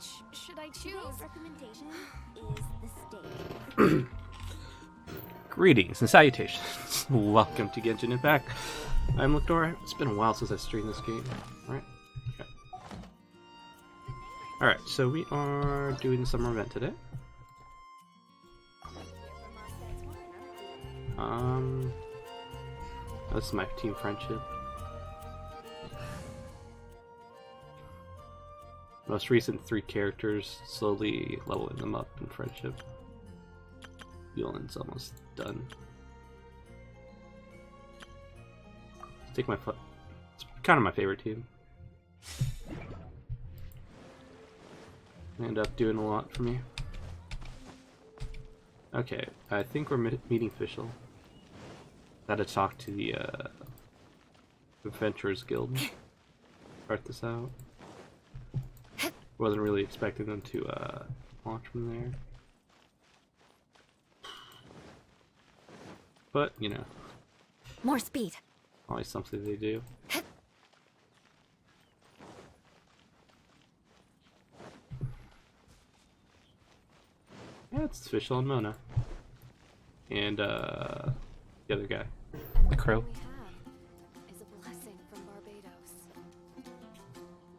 Which should I choose? Today's recommendation is the steak. Greetings and salutations. Welcome to Genshin Impact. I'm Lector. It's been a while since I streamed this game. Alright. Okay. Alright, so we are doing the summer event today. This is my team friendship. Most recent 3 characters, slowly leveling them up in friendship. Yulin's almost done. Take my foot. It's kind of my favorite team. They end up doing a lot for me. Okay, I think we're meeting official. Gotta talk to the Adventurers Guild. Start this out. Wasn't really expecting them to launch from there. But, you know. More speed. Always something they do. Yeah, it's Official and Mona. And, the other guy. The crow. Is a blessing from Barbados.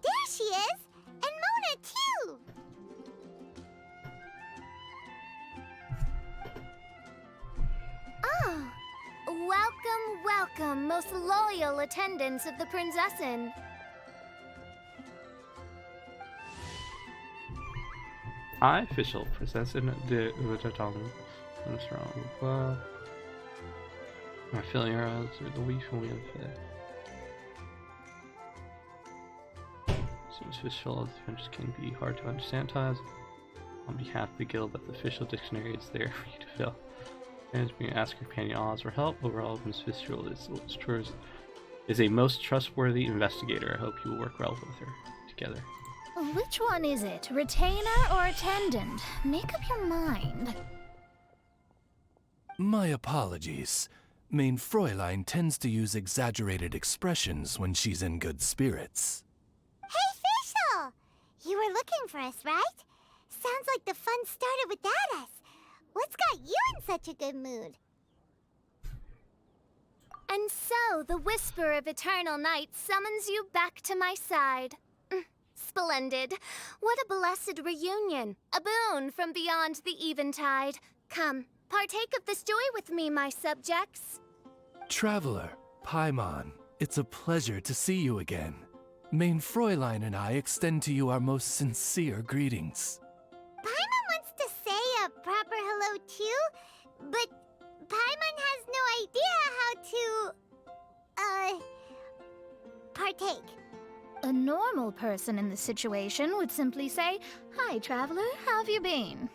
There she is! And Mona, too! Oh, welcome, welcome, most loyal attendants of the Prinzessin. I, Official Prinzessin de Uvatong. What's wrong? My feeling are the week when we have Seems official adventures can be hard to understand at times. On behalf of the guild, but the official dictionary is there for you to fill. And you can ask your companion Oz for help. Overall, Miss Official is a most trustworthy investigator. I hope you will work well with her together. Which one is it? Retainer or attendant? Make up your mind. My apologies. Main Fräulein tends to use exaggerated expressions when she's in good spirits. Hey, Fischl! You were looking for us, right? Sounds like the fun started without us. What's got you in such a good mood? And so, the whisper of eternal night summons you back to my side. Splendid. What a blessed reunion. A boon from beyond the eventide. Come, partake of this joy with me, my subjects. Traveler, Paimon, it's a pleasure to see you again. Main Fräulein and I extend to you our most sincere greetings. Paimon wants to say a proper hello too, but Paimon has no idea how to, partake. A normal person in this situation would simply say, "Hi, traveler, how have you been?"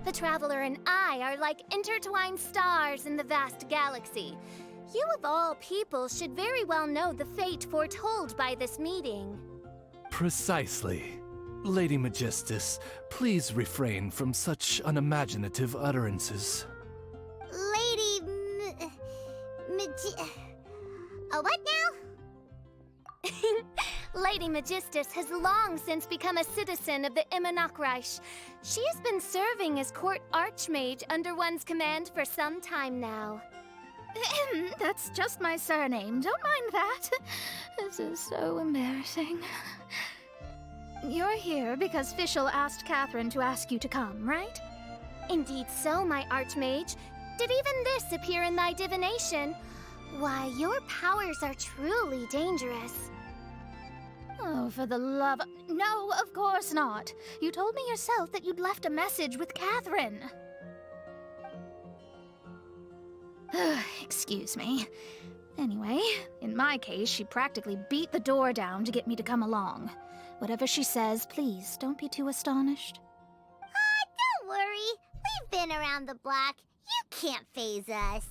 The traveler and I are like intertwined stars in the vast galaxy. You of all people should very well know the fate foretold by this meeting. Precisely. Lady Magistus, please refrain from such unimaginative utterances. Lady what now? Lady Magistus has long since become a citizen of the Immonocreich. She has been serving as court archmage under one's command for some time now. That's just my surname. Don't mind that. This is so embarrassing. You're here because Fischl asked Catherine to ask you to come, right? Indeed so, my archmage. Did even this appear in thy divination? Why, your powers are truly dangerous. Oh, for the love... No, of course not. You told me yourself that you'd left a message with Catherine. Excuse me. Anyway, in my case, she practically beat the door down to get me to come along. Whatever she says, please, don't be too astonished. Don't worry. We've been around the block. You can't faze us.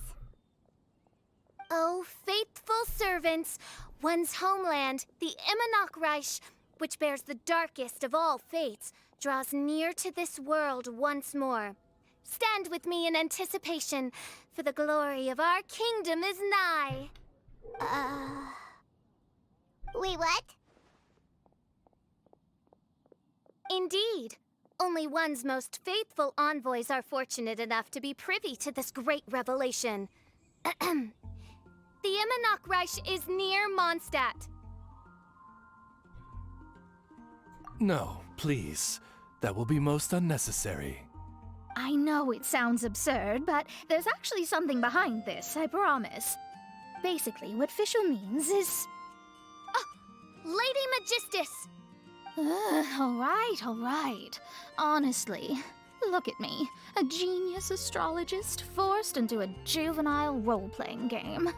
Oh, faithful servants, one's homeland, the Immonocreich, which bears the darkest of all fates, draws near to this world once more. Stand with me in anticipation, for the glory of our kingdom is nigh. Wait, what? Indeed. Only one's most faithful envoys are fortunate enough to be privy to this great revelation. The Imanok Reich is near Mondstadt. No, please. That will be most unnecessary. I know it sounds absurd, but there's actually something behind this, I promise. Basically, what Fischl means is... Lady Magistus! All right. Honestly, look at me. A genius astrologist forced into a juvenile role-playing game.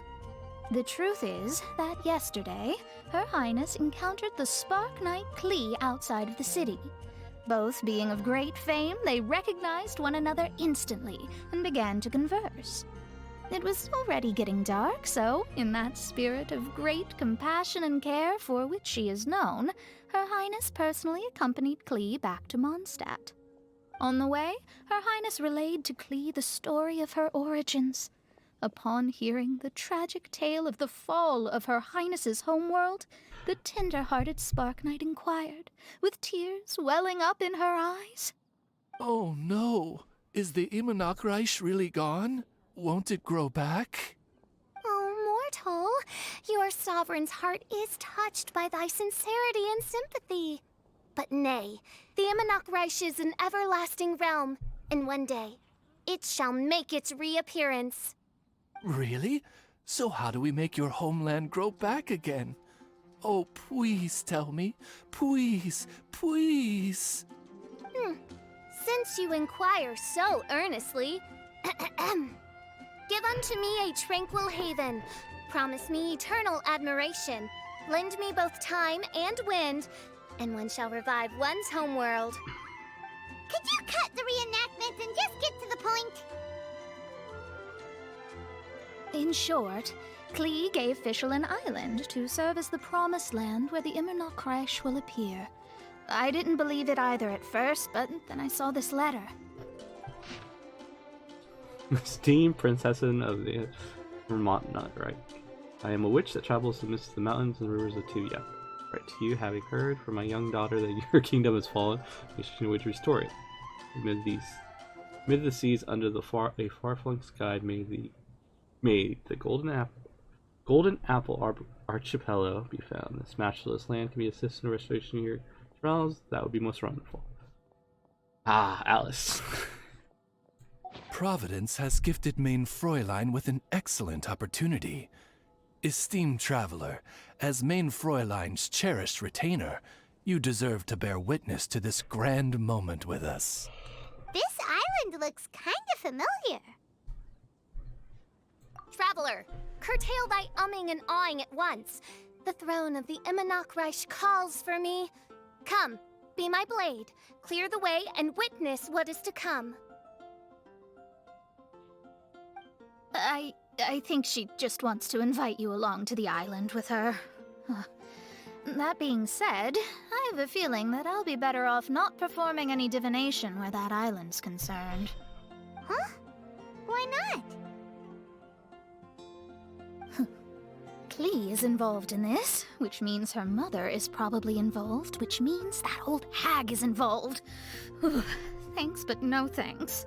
The truth is that yesterday, Her Highness encountered the Spark Knight Klee outside of the city. Both being of great fame, they recognized one another instantly and began to converse. It was already getting dark, so, in that spirit of great compassion and care for which she is known, Her Highness personally accompanied Klee back to Mondstadt. On the way, Her Highness relayed to Klee the story of her origins. Upon hearing the tragic tale of the fall of Her Highness's homeworld, the tender-hearted Spark Knight inquired, with tears welling up in her eyes. Oh no! Is the Imanok Reich really gone? Won't it grow back? Oh, mortal, your sovereign's heart is touched by thy sincerity and sympathy. But nay, the Imanok Reich is an everlasting realm, and one day, it shall make its reappearance. Really? So how do we make your homeland grow back again? Oh, please tell me. Please, please. Since you inquire so earnestly, give unto me a tranquil haven, promise me eternal admiration, lend me both time and wind, and one shall revive one's homeworld. Could you cut the reenactment and just get to the point? In short, Klee gave Fischl an island to serve as the promised land where the Imanok Reich will appear. I didn't believe it either at first, but then I saw this letter. Esteemed Princessin of the Vermont Reich, I am a witch that travels amidst the mountains and rivers of Tuvia. Write to you, having heard from my young daughter that your kingdom has fallen, wishing to restore it. Amid the seas under a far-flung sky may the Golden Apple Archipelago be found. This matchless land can be assisted in restoration of your trials. That would be most wonderful. Ah, Alice. Providence has gifted Main Fräulein with an excellent opportunity. Esteemed traveler, as Main Fräulein's cherished retainer, you deserve to bear witness to this grand moment with us. This island looks kind of familiar. Traveler, curtail thy umming and awing at once. The throne of the Imanok Reich calls for me. Come, be my blade, clear the way, and witness what is to come. I think she just wants to invite you along to the island with her. That being said, I have a feeling that I'll be better off not performing any divination where that island's concerned. Huh? Why not? Klee is involved in this, which means her mother is probably involved, which means that old hag is involved. Thanks, but no thanks.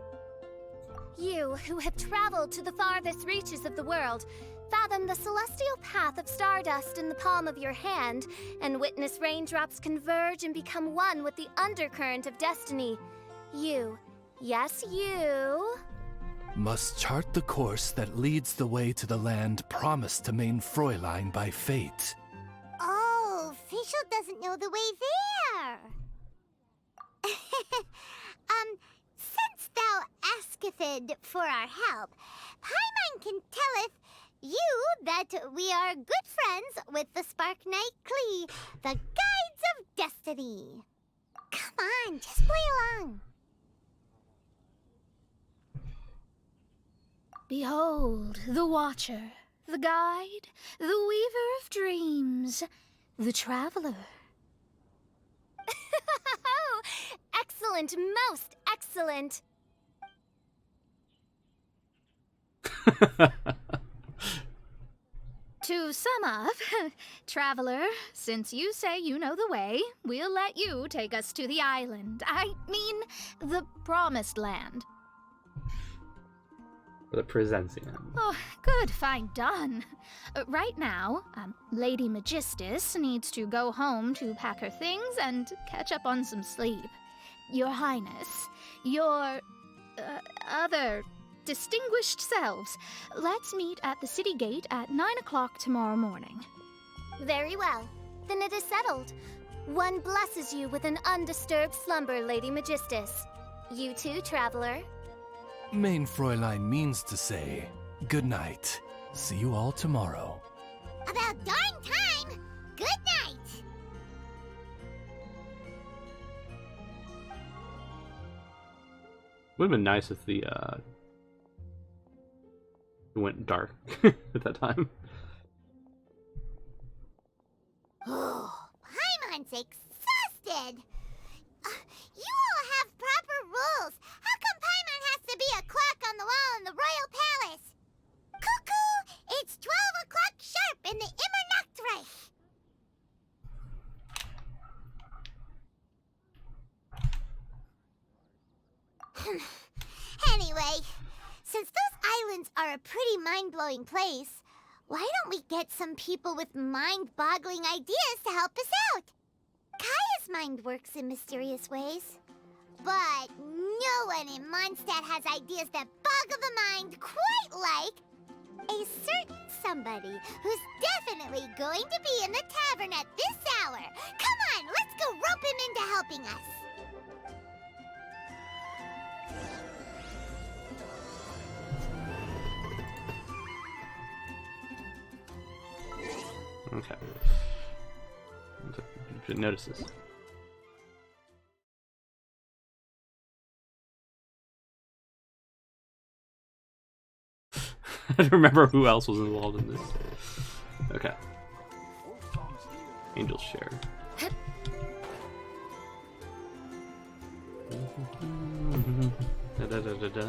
You, who have traveled to the farthest reaches of the world, fathom the celestial path of stardust in the palm of your hand, and witness raindrops converge and become one with the undercurrent of destiny. You, yes you... must chart the course that leads the way to the land promised to Main Fräulein by fate. Oh, Fischl doesn't know the way there. Since thou asketh for our help, Paimon can telleth you that we are good friends with the Spark Knight Klee, the Guides of Destiny. Come on, just play along. Behold, the Watcher, the Guide, the Weaver of Dreams, the Traveler. Excellent, most excellent. To sum up, Traveler, since you say you know the way, we'll let you take us to the island. I mean, the Promised Land. The Presenting. Oh, good, fine, done. Right now, Lady Magistus needs to go home to pack her things and catch up on some sleep. Your Highness, your other distinguished selves, let's meet at the city gate at 9 o'clock tomorrow morning. Very well. Then it is settled. One blesses you with an undisturbed slumber, Lady Magistus. You too, Traveler. Main Fräulein means to say, good night. See you all tomorrow. About darn time! Good night! Would have been nice if the it went dark at that time. Oh, Paimon's exhausted! You all have proper rules. How come Paimon has to be a clock on the wall in the royal palace? Cuckoo! It's 12 o'clock sharp in the Immernachtreich. Anyway, since those islands are a pretty mind-blowing place, why don't we get some people with mind-boggling ideas to help us out? Kaya's mind works in mysterious ways. But no one in Mondstadt has ideas that boggle the mind quite like a certain somebody who's definitely going to be in the tavern at this hour. Come on, let's go rope him into helping us. Okay. Didn't notice this. I don't remember who else was involved in this. Okay. Angel's Share. Da, da, da, da, da.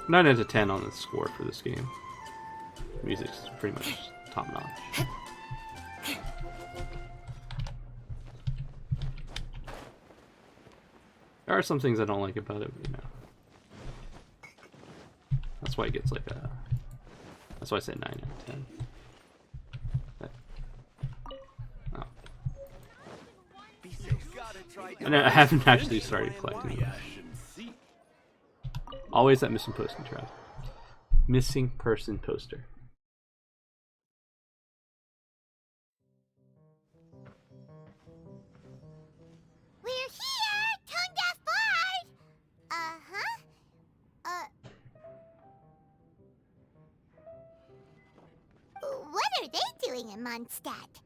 9 out of 10 on the score for this game. Music's pretty much top notch. There are some things I don't like about it, but, you know. That's why it gets like a. That's why I say 9 out of 10. Oh. And I haven't actually started collecting them. Always that missing person trap. Missing person poster. We're here, Tongue Deaf Bard! What are they doing in Mondstadt?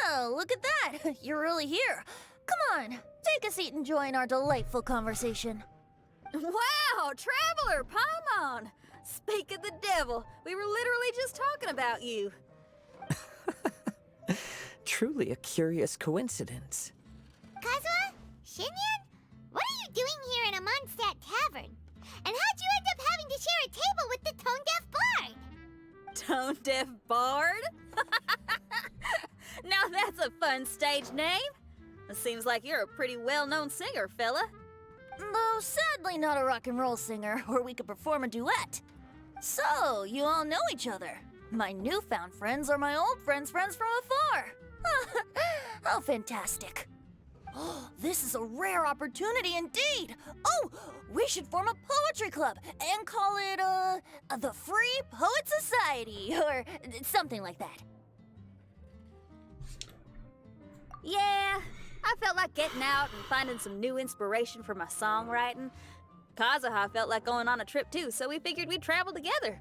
Well, look at that! You're really here. Come on, take a seat and join our delightful conversation. Wow, Traveler, Paimon! Speak of the devil, we were literally just talking about you. Truly a curious coincidence. Kazuha? Shinyan? What are you doing here in a Mondstadt tavern? And how'd you end up having to share a table with the Tone Deaf Bard? Tone Deaf Bard? Now that's a fun stage name. It seems like you're a pretty well-known singer, fella. Though sadly not a rock and roll singer, or we could perform a duet. So, you all know each other. My newfound friends are my old friends' friends from afar. How fantastic. This is a rare opportunity indeed. Oh, we should form a poetry club and call it, the Free Poet Society, or something like that. Yeah, I felt like getting out and finding some new inspiration for my songwriting. Kazuha felt like going on a trip too, so we figured we'd travel together.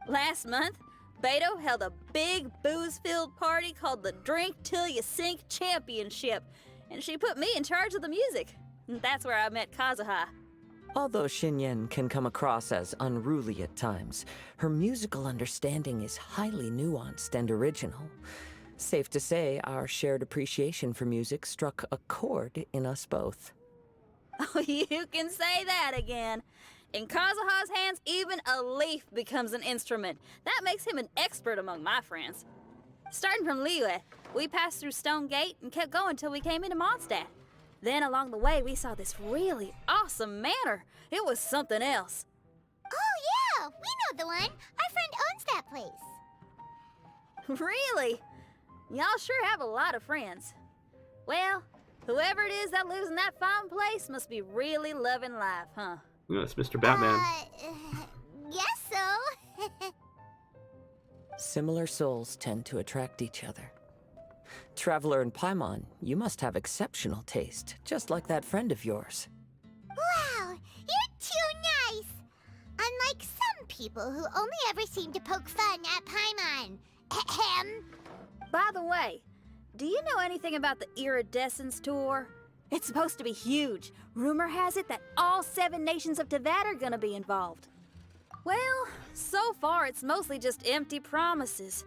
Last month, Beto held a big booze-filled party called the Drink Till You Sink Championship, and she put me in charge of the music. And that's where I met Kazuha. Although Shinyen can come across as unruly at times, her musical understanding is highly nuanced and original. Safe to say, our shared appreciation for music struck a chord in us both. Oh, you can say that again. In Kazuha's hands, even a leaf becomes an instrument. That makes him an expert among my friends. Starting from Liyue, we passed through Stone Gate and kept going till we came into Mondstadt. Then along the way, we saw this really awesome manor. It was something else. Oh, yeah, we know the one. Our friend owns that place. Really? Y'all sure have a lot of friends. Well, whoever it is that lives in that fine place must be really loving life, huh? Yeah, it's Mr. Batman. Guess so. Similar souls tend to attract each other. Traveler and Paimon, you must have exceptional taste, just like that friend of yours. Wow, you're too nice. Unlike some people who only ever seem to poke fun at Paimon. Ahem. By the way, do you know anything about the Iridescence tour? It's supposed to be huge. Rumor has it that all 7 nations of Tevat are gonna be involved. Well, so far it's mostly just empty promises.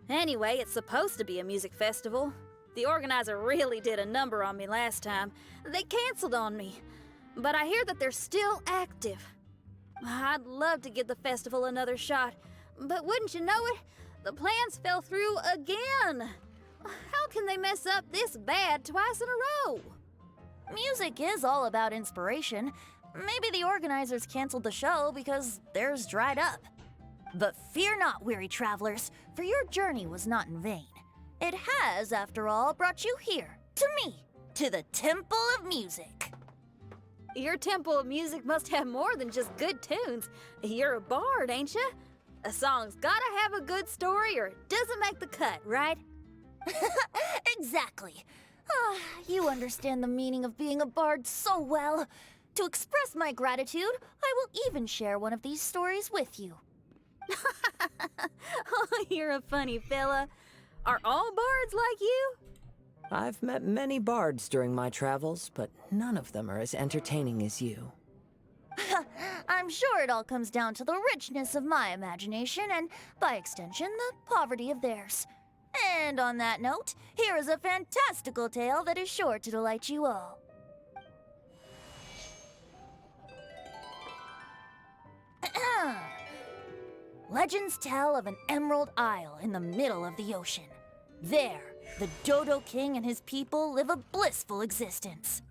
Anyway, it's supposed to be a music festival. The organizer really did a number on me last time. They canceled on me. But I hear that they're still active. I'd love to give the festival another shot. But wouldn't you know it, the plans fell through again. How can they mess up this bad twice in a row? Music is all about inspiration. Maybe the organizers canceled the show because theirs dried up. But fear not, weary travelers, for your journey was not in vain. It has, after all, brought you here, to me, to the Temple of Music. Your Temple of Music must have more than just good tunes. You're a bard, ain't ya? A song's gotta have a good story or it doesn't make the cut, right? Exactly. You understand the meaning of being a bard so well. To express my gratitude, I will even share one of these stories with you. Oh, you're a funny fella. Are all bards like you? I've met many bards during my travels, but none of them are as entertaining as you. I'm sure it all comes down to the richness of my imagination and, by extension, the poverty of theirs. And on that note, here is a fantastical tale that is sure to delight you all. Legends tell of an emerald isle in the middle of the ocean. There, the Dodo King and his people live a blissful existence.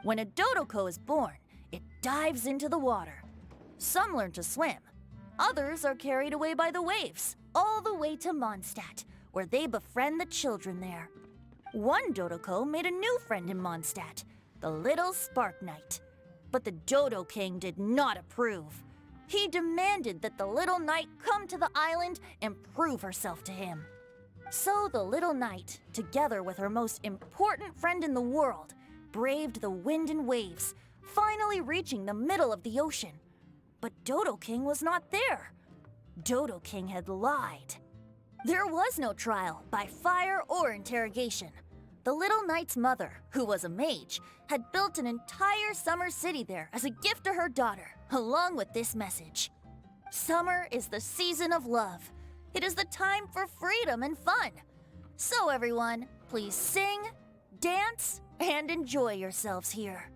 When a Dodoko is born, it dives into the water. Some learn to swim. Others are carried away by the waves, all the way to Mondstadt, where they befriend the children there. One Dodoko made a new friend in Mondstadt, the little Spark Knight. But the Dodo King did not approve. He demanded that the little knight come to the island and prove herself to him. So the little knight, together with her most important friend in the world, braved the wind and waves, finally reaching the middle of the ocean. But Dodo King was not there. Dodo King had lied. There was no trial by fire or interrogation. The little knight's mother, who was a mage, had built an entire summer city there as a gift to her daughter, along with this message. Summer is the season of love. It is the time for freedom and fun. So everyone, please sing, dance, and enjoy yourselves here.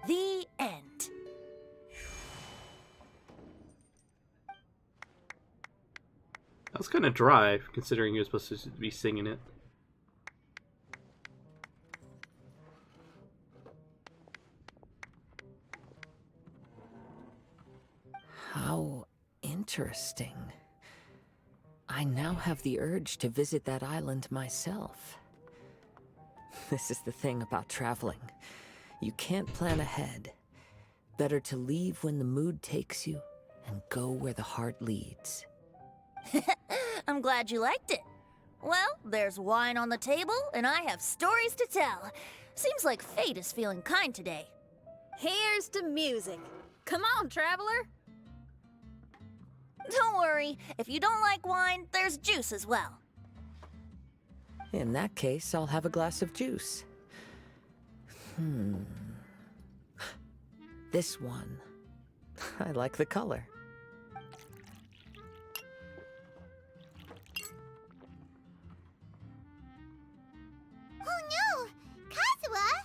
The end. That was kind of dry, considering he was supposed to be singing it. How interesting. I now have the urge to visit that island myself. This is the thing about traveling. You can't plan ahead. Better to leave when the mood takes you and go where the heart leads. I'm glad you liked it. Well, there's wine on the table, and I have stories to tell. Seems like fate is feeling kind today. Here's to music. Come on, traveler. Don't worry, if you don't like wine, there's juice as well. In that case, I'll have a glass of juice. This one. I like the color. Oh no! Kazuha!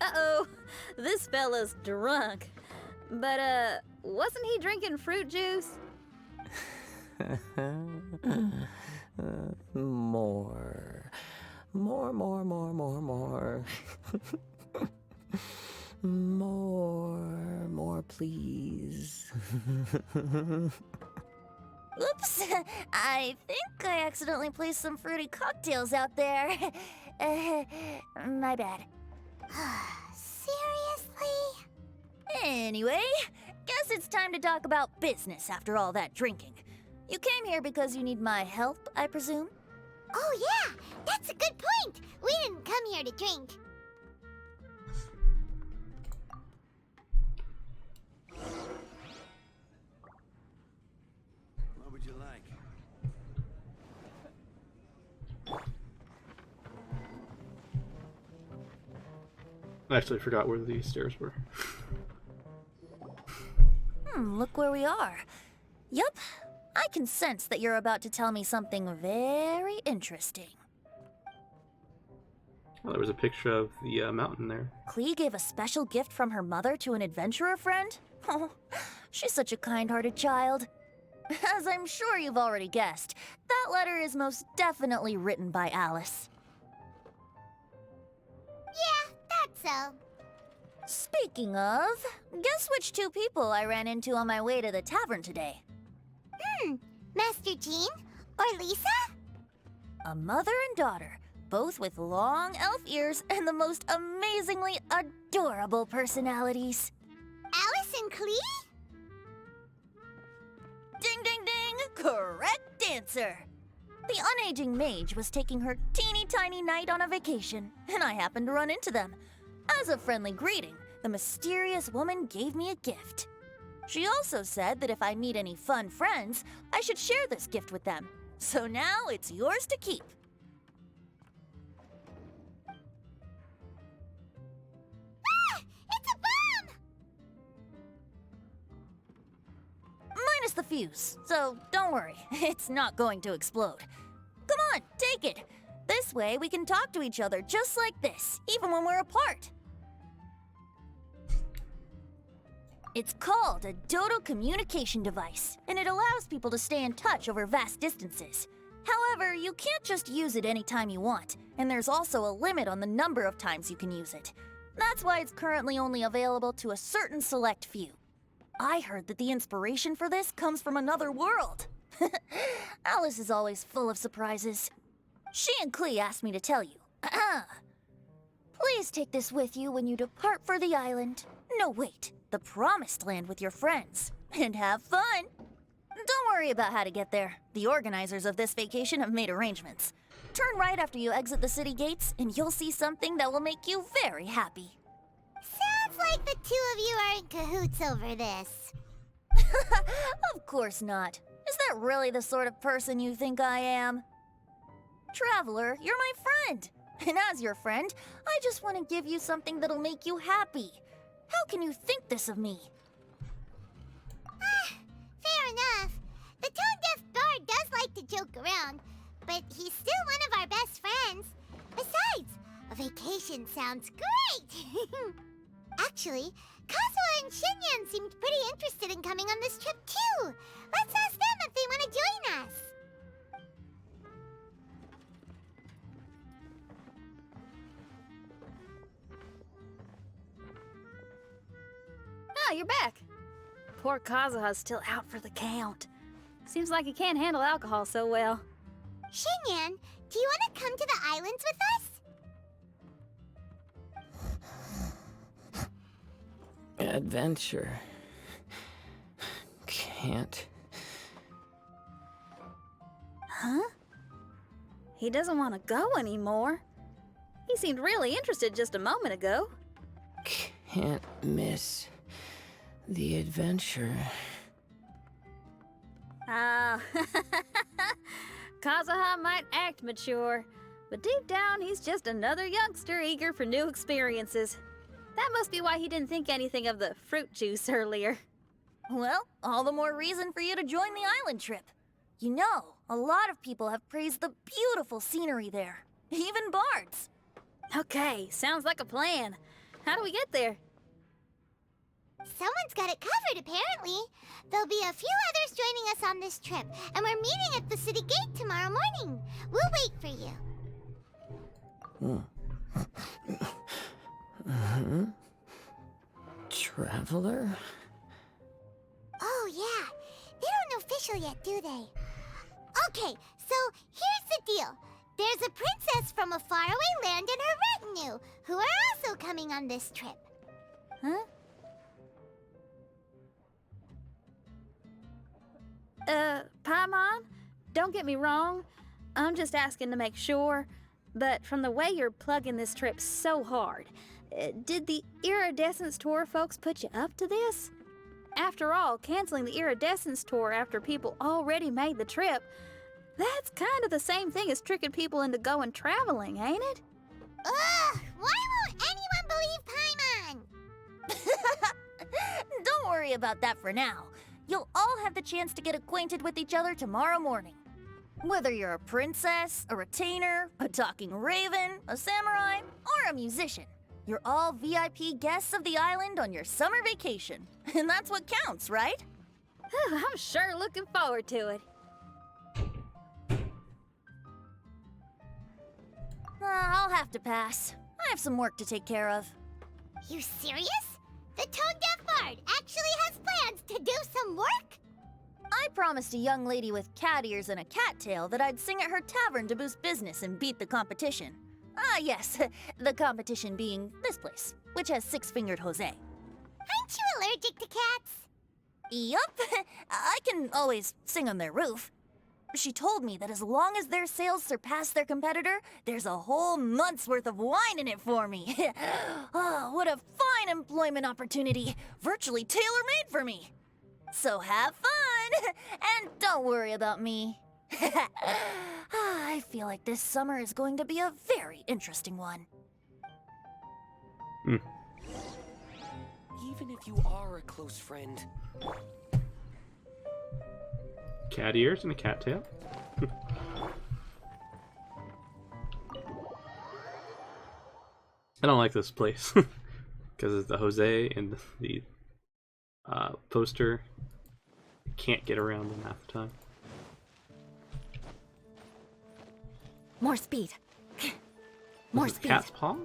Uh-oh, this fella's drunk. But, wasn't he drinking fruit juice? More. More. More, please. Oops, I think I accidentally placed some fruity cocktails out there. My bad. Seriously? Anyway, guess it's time to talk about business after all that drinking. You came here because you need my help, I presume? Oh yeah, that's a good point. We didn't come here to drink. What would you like? I actually forgot where these stairs were. Look where we are. Yup, I can sense that you're about to tell me something very interesting. Oh, there was a picture of the mountain there. Klee gave a special gift from her mother to an adventurer friend? Oh, she's such a kind-hearted child. As I'm sure you've already guessed, that letter is most definitely written by Alice. Yeah, that's so. Speaking of, guess which two people I ran into on my way to the tavern today? Master Jean? Or Lisa? A mother and daughter, both with long elf ears and the most amazingly adorable personalities. Alice and Klee? Ding, ding, ding! Correct answer! The unaging mage was taking her teeny tiny knight on a vacation, and I happened to run into them. As a friendly greeting, the mysterious woman gave me a gift. She also said that if I meet any fun friends, I should share this gift with them. So now it's yours to keep. Ah! It's a bomb! Minus the fuse, so don't worry, it's not going to explode. Come on, take it. This way we can talk to each other just like this, even when we're apart. It's called a Dodo communication device, and it allows people to stay in touch over vast distances. However, you can't just use it anytime you want, and there's also a limit on the number of times you can use it. That's why it's currently only available to a certain select few. I heard that the inspiration for this comes from another world. Alice is always full of surprises. She and Klee asked me to tell you. Please take this with you when you depart for the island. No, wait, the Promised Land with your friends. And have fun! Don't worry about how to get there. The organizers of this vacation have made arrangements. Turn right after you exit the city gates, and you'll see something that will make you very happy. Sounds like the two of you are in cahoots over this. Of course not. Is that really the sort of person you think I am? Traveler, you're my friend. And as your friend, I just want to give you something that'll make you happy. How can you think this of me? Fair enough. The tone-deaf bard does like to joke around, but he's still one of our best friends. Besides, a vacation sounds great! Actually, Kazuha and Shinyan seemed pretty interested in coming on this trip too. Let's ask them if they want to join us. Ah, you're back. Poor Kazuha's still out for the count. Seems like he can't handle alcohol so well. Shinyan, do you want to come to the islands with us? Adventure. Can't. Huh? He doesn't want to go anymore. He seemed really interested just a moment ago. Can't miss the adventure. Ah, Kazuha might act mature, but deep down he's just another youngster eager for new experiences. That must be why he didn't think anything of the fruit juice earlier. Well, all the more reason for you to join the island trip. You know, a lot of people have praised the beautiful scenery there. Even bards. Okay, sounds like a plan. How do we get there? Someone's got it covered, apparently. There'll be a few others joining us on this trip, and we're meeting at the city gate tomorrow morning. We'll wait for you. Traveler? Oh, yeah. They don't know official yet, do they? Okay, so here's the deal. There's a princess from a faraway land and her retinue, who are also coming on this trip. Huh? Paimon, don't get me wrong. I'm just asking to make sure. But from the way you're plugging this trip so hard, did the Iridescence Tour folks put you up to this? After all, canceling the Iridescence Tour after people already made the trip, that's kind of the same thing as tricking people into going traveling, ain't it? Ugh! Why won't anyone believe Paimon? Don't worry about that for now. You'll all have the chance to get acquainted with each other tomorrow morning. Whether you're a princess, a retainer, a talking raven, a samurai, or a musician, you're all VIP guests of the island on your summer vacation. And that's what counts, right? I'm sure looking forward to it. I'll have to pass. I have some work to take care of. You serious? The tone-deaf bard actually has plans to do some work? I promised a young lady with cat ears and a cattail that I'd sing at her tavern to boost business and beat the competition. Ah, yes, the competition being this place, which has six-fingered Jose. Aren't you allergic to cats? Yup, I can always sing on their roof. She told me that as long as their sales surpass their competitor, there's a whole month's worth of wine in it for me. Oh, what a fine employment opportunity, virtually tailor-made for me. So have fun, and don't worry about me. I feel like this summer is going to be a very interesting one. Even if you are a close friend. Cat ears and a cattail. I don't like this place because of the Jose and the poster. Can't get around them half the time. More speed. More speed. Cat's paw?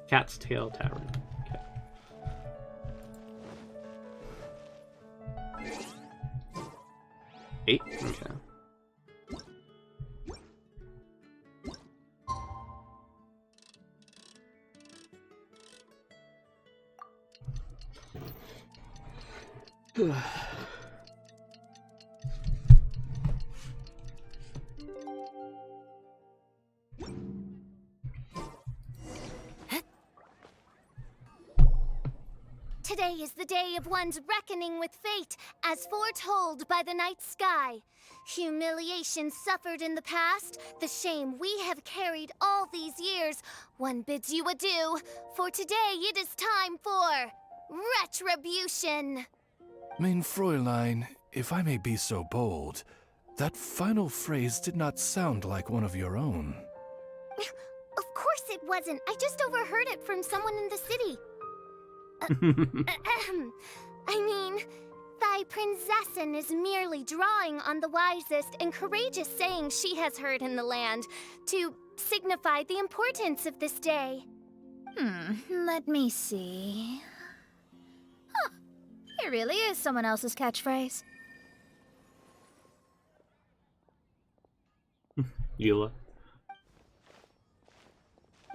Cat's Tail Tavern. Okay. Eight? Okay. Today is the day of one's reckoning with fate, as foretold by the night sky. Humiliation suffered in the past, the shame we have carried all these years, one bids you adieu, for today it is time for retribution. Mein Fräulein, if I may be so bold, that final phrase did not sound like one of your own. Of course it wasn't. I just overheard it from someone in the city. I mean, thy princessin is merely drawing on the wisest and courageous sayings she has heard in the land to signify the importance of this day. Let me see. Huh, it really is someone else's catchphrase. Eula.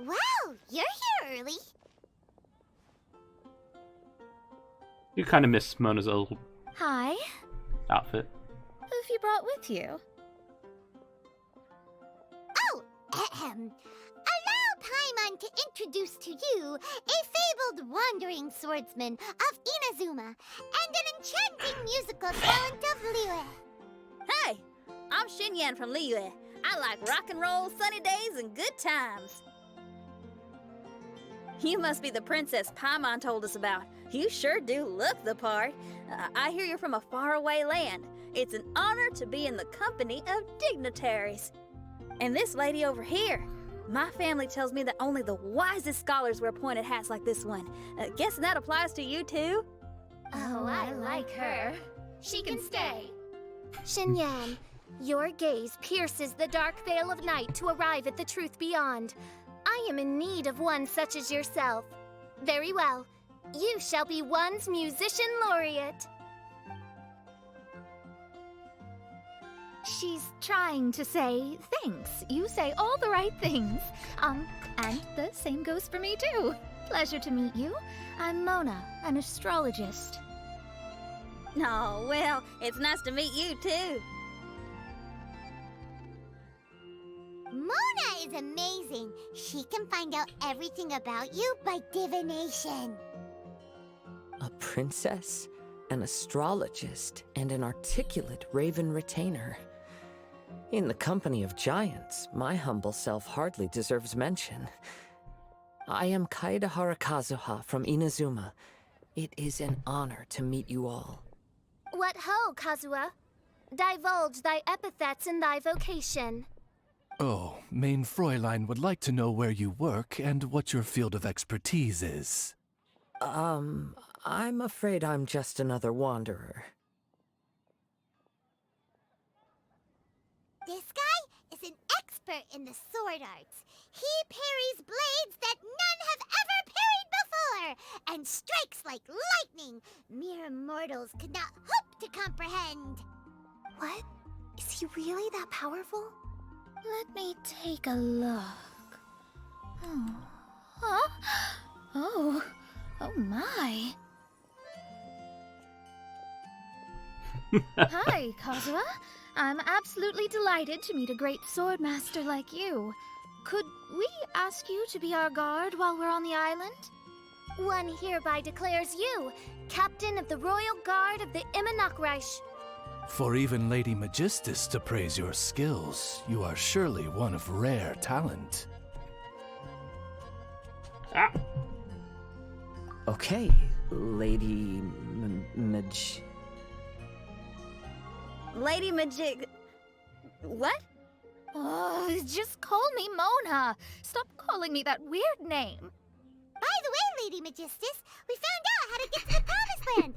Wow, you're here early. You kind of miss Mona's old Hi. outfit. Who have you brought with you? Oh, allow Paimon to introduce to you a fabled wandering swordsman of Inazuma and an enchanting musical talent of Liyue. Hey, I'm Xinyan from Liyue. I like rock and roll, sunny days, and good times. You must be the princess Paimon told us about. You sure do look the part. I hear you're from a faraway land. It's an honor to be in the company of dignitaries. And this lady over here, my family tells me that only the wisest scholars wear pointed hats like this one. Guessing that applies to you too? Oh, I like her. She can stay. Xinyan, your gaze pierces the dark veil of night to arrive at the truth beyond. I am in need of one such as yourself. Very well. You shall be one's musician laureate. She's trying to say thanks. You say all the right things. And the same goes for me too. Pleasure to meet you. I'm Mona, an astrologist. Oh, well, it's nice to meet you too. Mona is amazing. She can find out everything about you by divination. A princess, an astrologist, and an articulate raven retainer. In the company of giants, my humble self hardly deserves mention. I am Kaida Harakazuha from Inazuma. It is an honor to meet you all. What ho, Kazuha? Divulge thy epithets and thy vocation. Oh, Main Fräulein would like to know where you work and what your field of expertise is. I'm afraid I'm just another wanderer. This guy is an expert in the sword arts. He parries blades that none have ever parried before, and strikes like lightning. Mere mortals could not hope to comprehend. What? Is he really that powerful? Let me take a look. Oh. Huh? Oh my. Hi, Kazuha. I'm absolutely delighted to meet a great sword master like you. Could we ask you to be our guard while we're on the island? One hereby declares you captain of the Royal Guard of the Immonokreich. For even Lady Magistus to praise your skills, you are surely one of rare talent. Ah! Okay, Lady Lady Majig... What? Oh, just call me Mona. Stop calling me that weird name. By the way, Lady Magistus, we found out how to get to the Promised Land.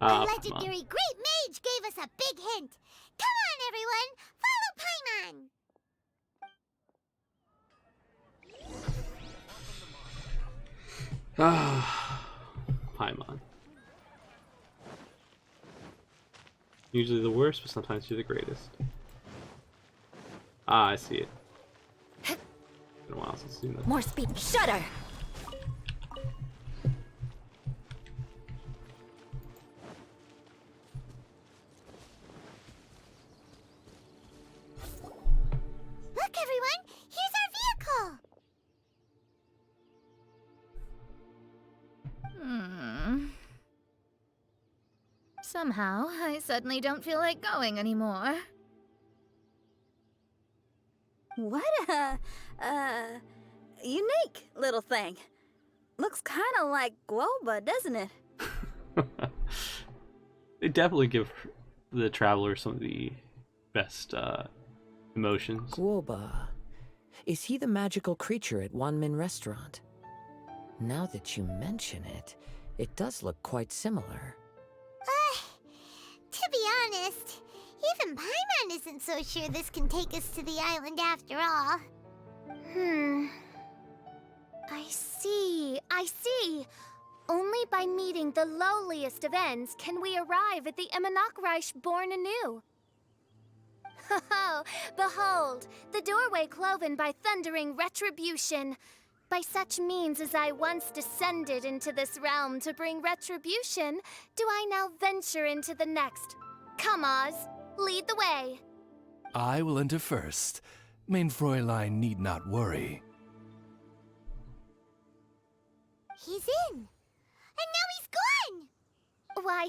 A legendary great mage gave us a big hint. Come on, everyone, follow Paimon. Paimon. Usually the worst, but sometimes you're the greatest. Ah, I see it. Been a while since I've seen that. More speed. Shudder! Look, everyone, here's our vehicle. Somehow, I suddenly don't feel like going anymore. What a, unique little thing. Looks kind of like Guoba, doesn't it? They definitely give the traveler some of the best emotions. Guoba. Is he the magical creature at Wanmin Restaurant? Now that you mention it, it does look quite similar. To be honest, even Paimon isn't so sure this can take us to the island after all. I see. Only by meeting the lowliest of ends can we arrive at the Immonokreich born anew. Ho, behold, the doorway cloven by thundering retribution. By such means as I once descended into this realm to bring retribution, do I now venture into the next. Come, Oz, lead the way. I will enter first. Main Fräulein need not worry. He's in. And now he's gone. Why,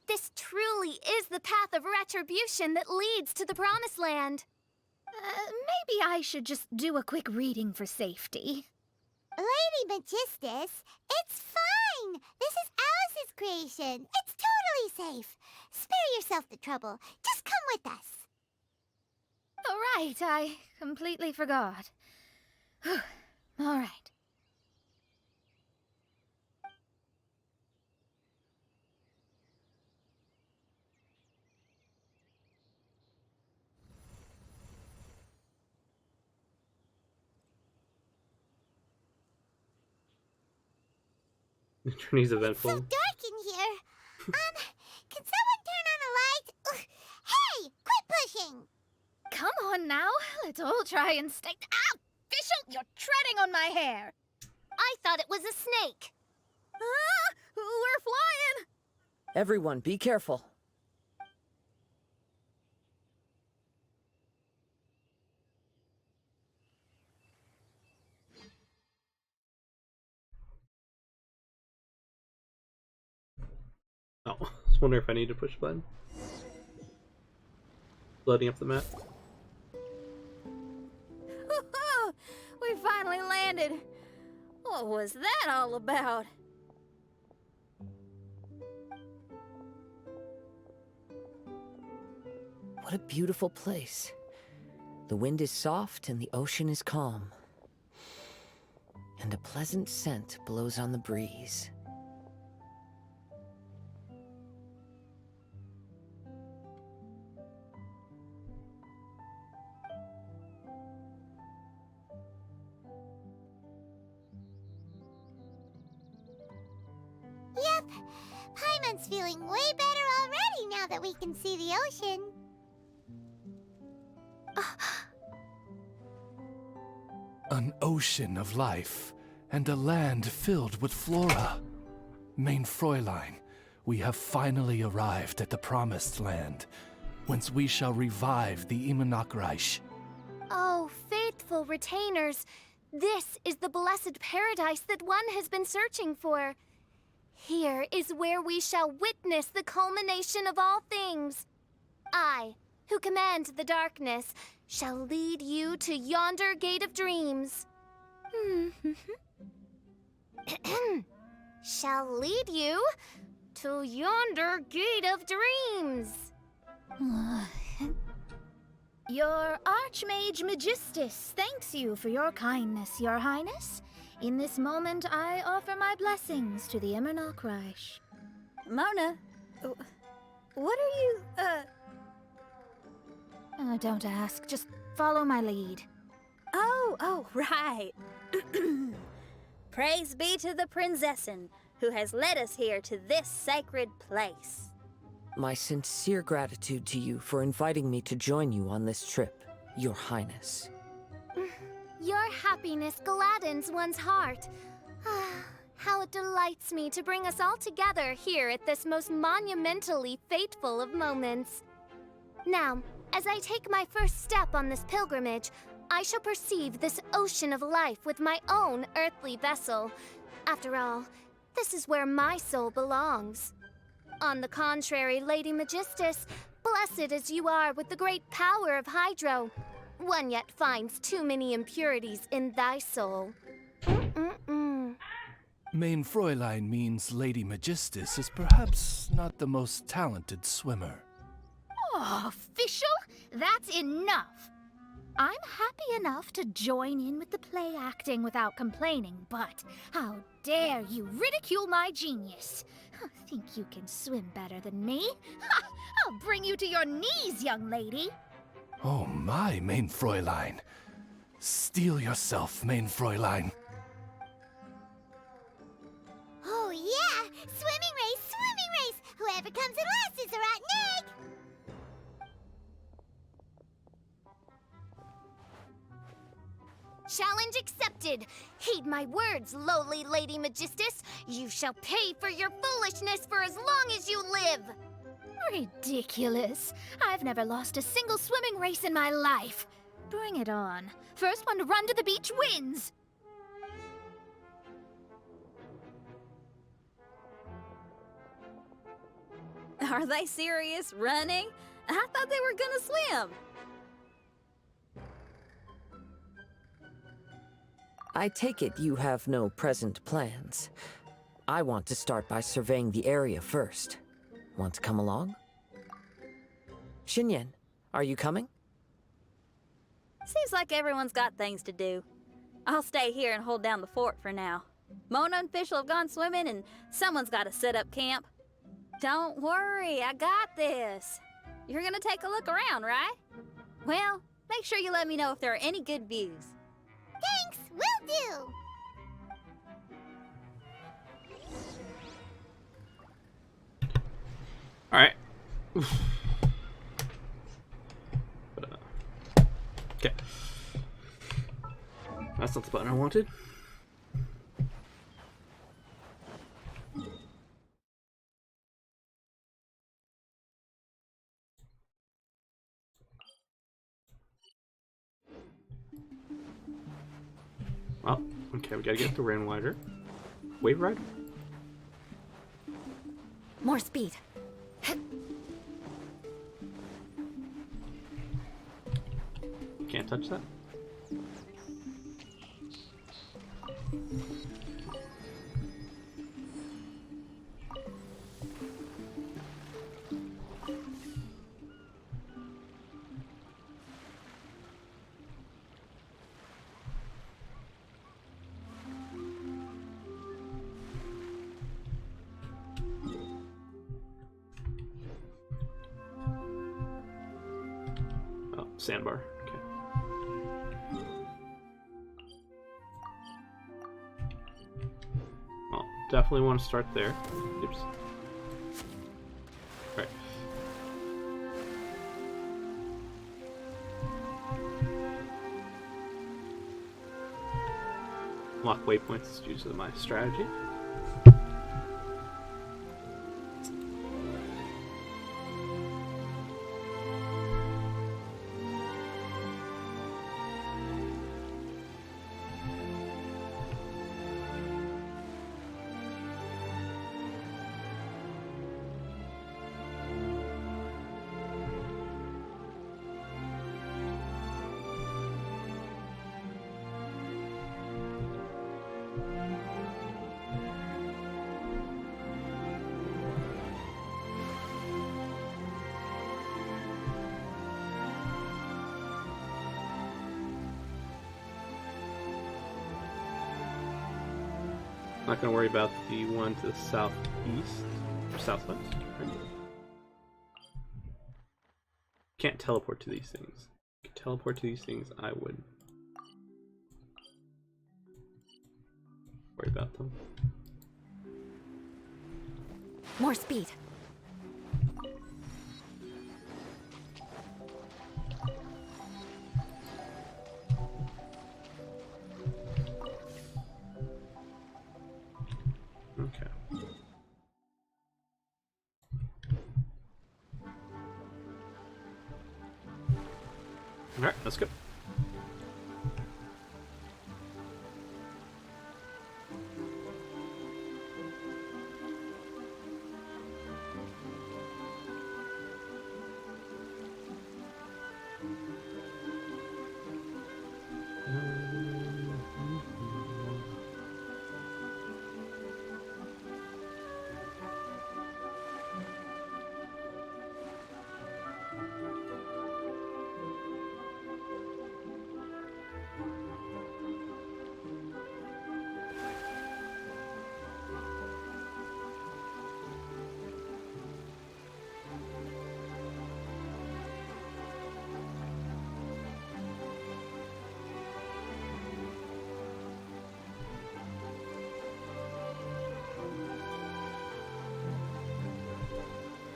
this truly is the path of retribution that leads to the Promised Land. Maybe I should just do a quick reading for safety. Lady Magistus, it's fine. This is Alice's creation. It's totally safe. Spare yourself the trouble. Just come with us. All right, I completely forgot. All right. The journey's So eventful. dark in here. Can someone turn on a light? Ugh. Hey, quit pushing. Come on now, let's all try and stay. Ow! Fischl, you're treading on my hair. I thought it was a snake. Ah! We're flying! Everyone, be careful. Oh, I was wondering if I need to push a button. Loading up the map. We finally landed. What was that all about? What a beautiful place. The wind is soft and the ocean is calm. And a pleasant scent blows on the breeze. Yep. Paimon's feeling way better already now that we can see the ocean. An ocean of life, and a land filled with flora. Mein Fräulein, we have finally arrived at the Promised Land, whence we shall revive the Immonachreich. Oh, faithful retainers, this is the blessed paradise that one has been searching for. Here is where we shall witness the culmination of all things. I, who command the darkness, shall lead you to yonder gate of dreams. Shall lead you to yonder gate of dreams. Your Archmage Magistus thanks you for your kindness, Your Highness. In this moment, I offer my blessings to the Immonachreich. Mona, what are you, Don't ask, just follow my lead. Oh, right. Praise be to the Prinzessin, who has led us here to this sacred place. My sincere gratitude to you for inviting me to join you on this trip, Your Highness. Your happiness gladdens one's heart. How it delights me to bring us all together here at this most monumentally fateful of moments. Now, as I take my first step on this pilgrimage, I shall perceive this ocean of life with my own earthly vessel. After all, this is where my soul belongs. On the contrary, Lady Magistus, blessed as you are with the great power of Hydro, one yet finds too many impurities in thy soul. Mein Fräulein means Lady Magistus is perhaps not the most talented swimmer. Oh, Fischl, that's enough. I'm happy enough to join in with the play acting without complaining, but how dare you ridicule my genius? Think you can swim better than me? I'll bring you to your knees, young lady. Oh my, Mein Fräulein. Steel yourself, Mein Fräulein. Oh yeah! Swimming race! Whoever comes in last is a rotten egg! Challenge accepted. Heed my words, lowly Lady Magistus. You shall pay for your foolishness for as long as you live. Ridiculous. I've never lost a single swimming race in my life. Bring it on. First one to run to the beach wins. Are they serious? Running? I thought they were gonna swim. I take it you have no present plans. I want to start by surveying the area first. Want to come along? Xinyan, are you coming? Seems like everyone's got things to do. I'll stay here and hold down the fort for now. Mona and Fish will have gone swimming, and someone's got to set up camp. Don't worry, I got this. You're gonna take a look around, right? Well, make sure you let me know if there are any good views. Thanks, will do. Alright. Okay. That's not the button I wanted. Well, okay, we gotta get the Rain Rider. Wave Rider? More speed. Can't touch that. Oh, sandbar. Okay. Well, definitely want to start there. Oops. Right. Lock waypoints is due to my strategy. Not gonna worry about the one to the southeast or southwest. Right? Can't teleport to these things. If I could teleport to these things, I would worry about them. More speed. Okay. Alright, let's go.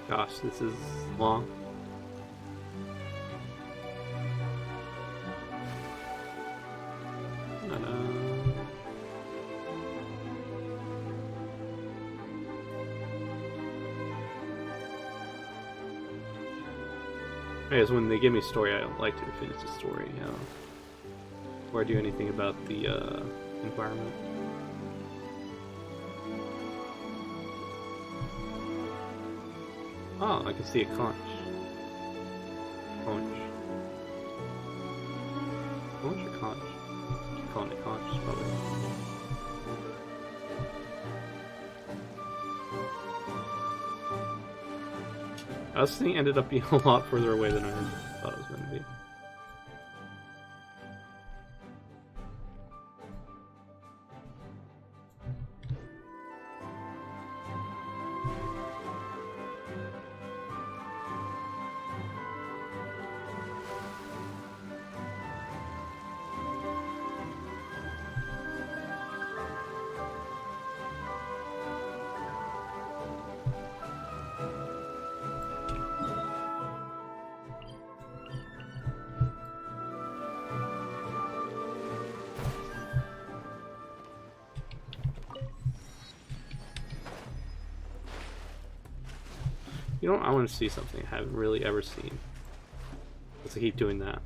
Gosh, this is long. Because when they give me a story, I like to finish the story, you know, before I do anything about the environment. Oh, I can see a conch. Conch. Conch or conch? Keep calling it conch, probably. This thing ended up being a lot further away than I thought it was going to be. You know what? I want to see something I haven't really ever seen. Let's keep doing that.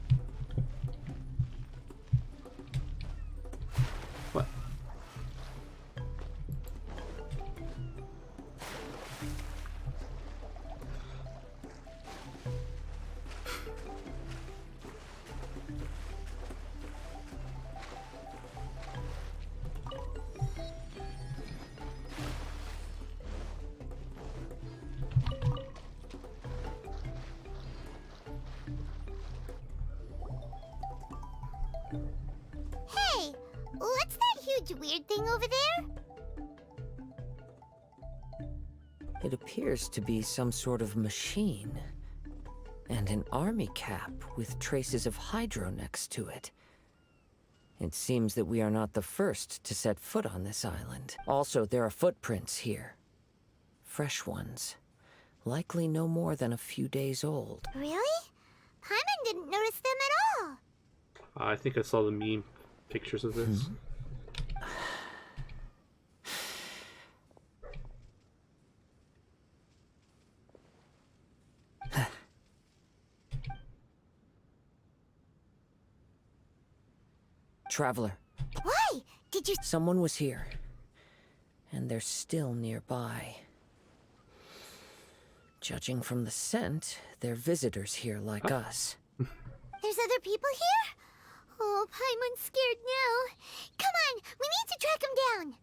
What? Hey, what's that huge weird thing over there? It appears to be some sort of machine. And an army cap with traces of hydro next to it. It seems that we are not the first to set foot on this island. Also, there are footprints here. Fresh ones. Likely no more than a few days old. Really? Paimon didn't notice them at all. I think I saw the meme pictures of this. Traveler. Why? Did you... Someone was here. And they're still nearby. Judging from the scent, they're visitors here like us. There's other people here? Oh, Paimon's scared now. Come on, we need to track him down.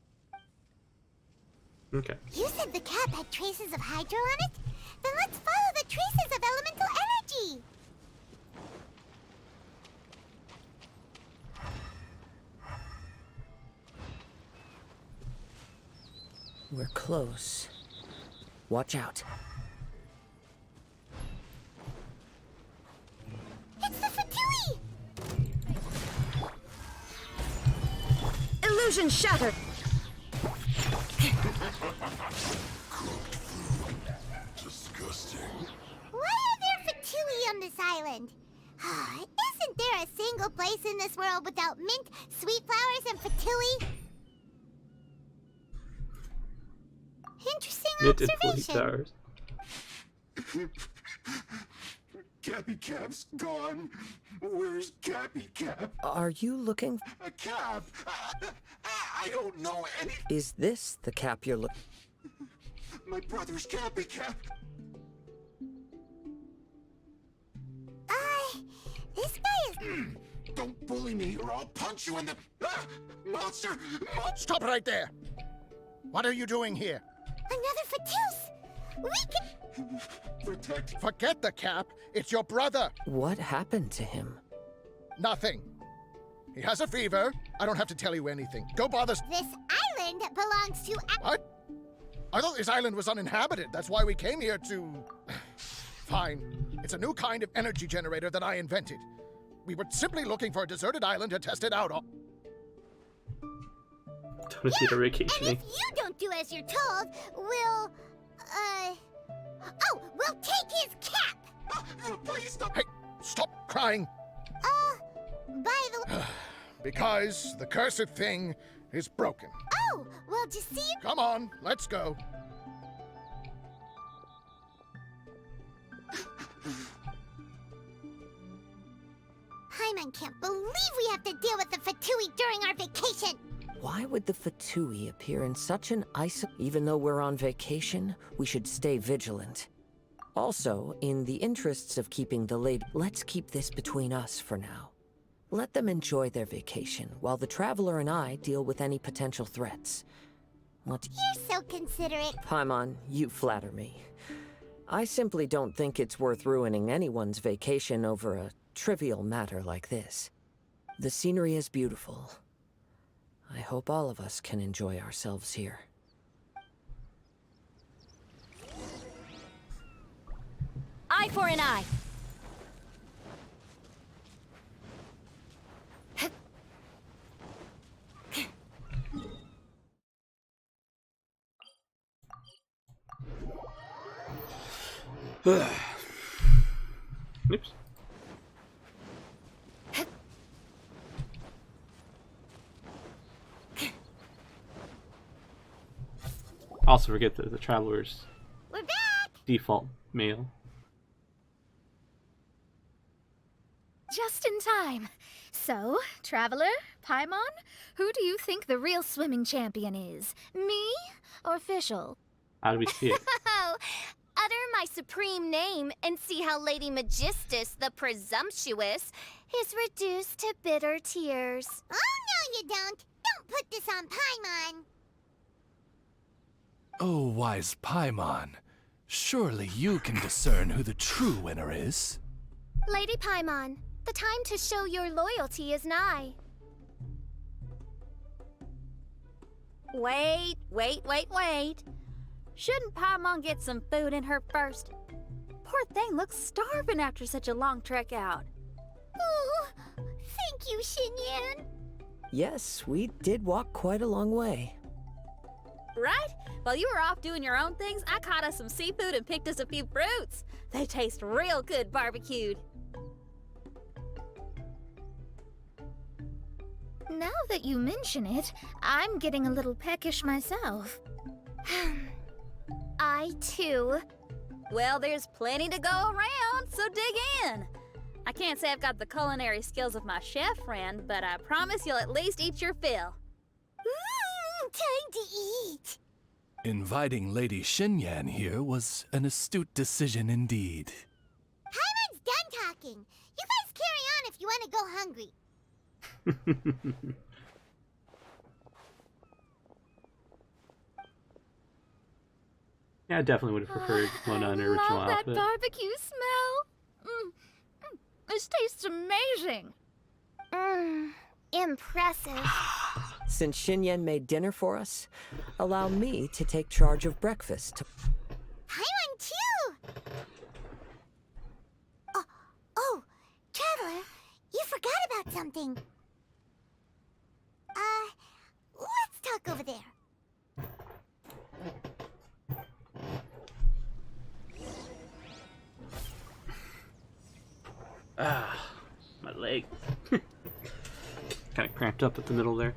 Okay. You said the cap had traces of hydro on it? Then let's follow the traces of elemental energy. We're close. Watch out. It's the Fatui! Illusion shattered! Disgusting. Why are there Fatui on this island? Isn't there a single place in this world without mint, sweet flowers, and Fatui? Interesting Mint and observation. flowers. Cappy Cap's gone. Where's Cappy Cap? Are you looking? A cap? I don't know any. Is this the cap you're looking? My brother's Cappy Cap. This guy is... Don't bully me or I'll punch you in the... Monster! Stop right there! What are you doing here? another Fatus! We can... Protect. Forget the cap. It's your brother. What happened to him? Nothing. He has a fever. I don't have to tell you anything. Go bother... This island belongs to... What? I thought this island was uninhabited. That's why we came here to... Fine. It's a new kind of energy generator that I invented. We were simply looking for a deserted island to test it out on. Don't see her vacationing. And if you don't do as you're told, we'll... Oh, we'll take his cap! Please stop. Hey, stop crying. By the way... Because the cursed thing is broken. Oh, well, just see... Come on, let's go. Paimon can't believe we have to deal with the Fatui during our vacation! Why would the Fatui appear in such an Even though we're on vacation, we should stay vigilant. Also, in the interests of keeping the lady, let's keep this between us for now. Let them enjoy their vacation, while the Traveler and I deal with any potential threats. What? You're so considerate. Paimon, you flatter me. I simply don't think it's worth ruining anyone's vacation over a trivial matter like this. The scenery is beautiful. I hope all of us can enjoy ourselves here. Eye for an eye. Oops. Also forget that the traveler's We're back! default male. Just in time. So, Traveler, Paimon, who do you think the real swimming champion is? Me or Fischl? How do we see it? Oh, utter my supreme name and see how Lady Magistus the Presumptuous is reduced to bitter tears. Oh, no, you don't. Don't put this on Paimon. Oh, wise Paimon. Surely you can discern who the true winner is. Lady Paimon, the time to show your loyalty is nigh. Wait. Shouldn't Paimon get some food in her first? Poor thing looks starving after such a long trek out. Oh, thank you, Xinyan. Yes, we did walk quite a long way. Right? While you were off doing your own things, I caught us some seafood and picked us a few fruits. They taste real good barbecued. Now that you mention it, I'm getting a little peckish myself. I, too. Well, there's plenty to go around, so dig in. I can't say I've got the culinary skills of my chef friend, but I promise you'll at least eat your fill. Time to eat. Inviting Lady Xinyan here was an astute decision indeed. Paimon's done talking. You guys carry on if you want to go hungry. Yeah, I definitely would have preferred Mona in her original Love that outfit. barbecue smell. This tastes amazing. Impressive. Since Xinyan made dinner for us, allow me to take charge of breakfast. Paimon, too. Oh, Traveler, you forgot about something. Let's talk over there. Ah, my leg. Kind of cramped up at the middle there.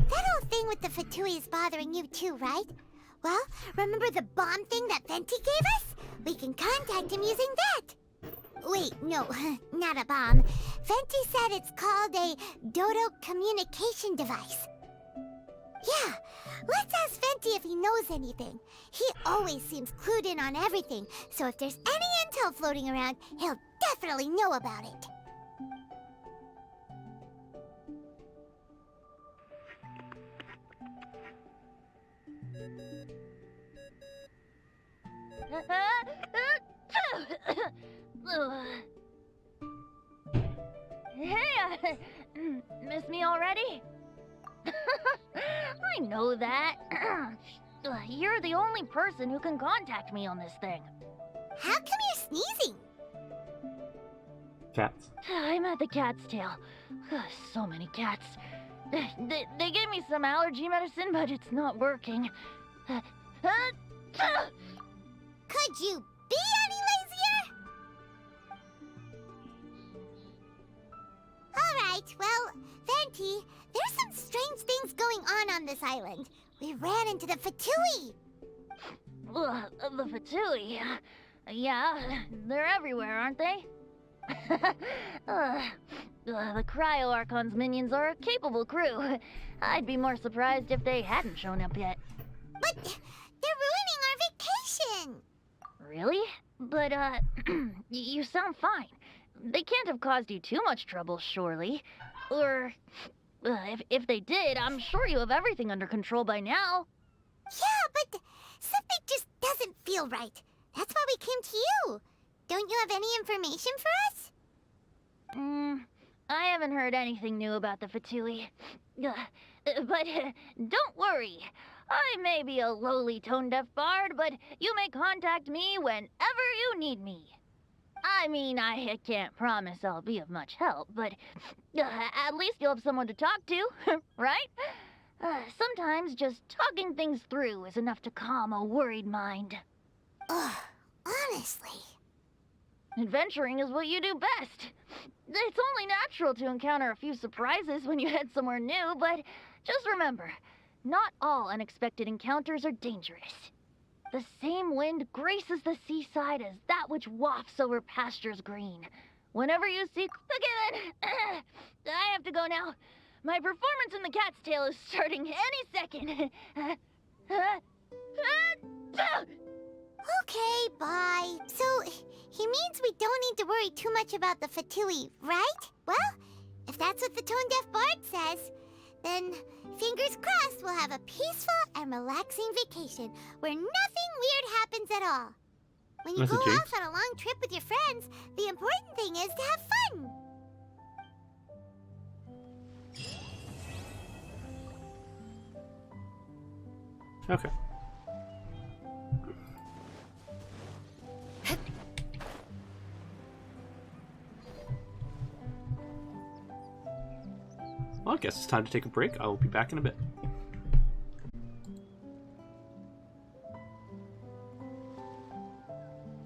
That old thing with the Fatui is bothering you too, right? Well, remember the bomb thing that Venti gave us? We can contact him using that. Wait, no, not a bomb. Venti said it's called a Dodo communication device. Yeah, let's ask Venti if he knows anything. He always seems clued in on everything, so if there's any intel floating around, he'll definitely know about it. Hey, miss me already? I know that. You're the only person who can contact me on this thing. How come you're sneezing? Cats. I'm at the cat's tail. So many cats. They gave me some allergy medicine, but it's not working. Could you be any lazier? Alright, well, Venti, there's some strange things going on this island. We ran into the Fatui. The Fatui? Yeah, they're everywhere, aren't they? The Cryo Archon's minions are a capable crew. I'd be more surprised if they hadn't shown up yet. But they're ruining our vacation. really? But, you sound fine. They can't have caused you too much trouble, surely. Or, if they did, I'm sure you have everything under control by now. Yeah, but something just doesn't feel right. That's why we came to you. Don't you have any information for us? I haven't heard anything new about the Fatui. But don't worry. I may be a lowly tone-deaf bard, but you may contact me whenever you need me. I mean, I can't promise I'll be of much help, but at least you'll have someone to talk to, right? Sometimes just talking things through is enough to calm a worried mind. Ugh, honestly. Adventuring is what you do best. It's only natural to encounter a few surprises when you head somewhere new, but just remember, not all unexpected encounters are dangerous. The same wind graces the seaside as that which wafts over pastures green. Whenever you seek again, I have to go now. My performance in the Cat's Tail is starting any second. Okay, bye. So, he means we don't need to worry too much about the Fatui, right? Well, if that's what the tone-deaf bard says, then fingers crossed we'll have a peaceful and relaxing vacation where nothing weird happens at all. When you That's a go jinx. off on a long trip with your friends, the important thing is to have fun. Okay. Well, I guess it's time to take a break. I will be back in a bit.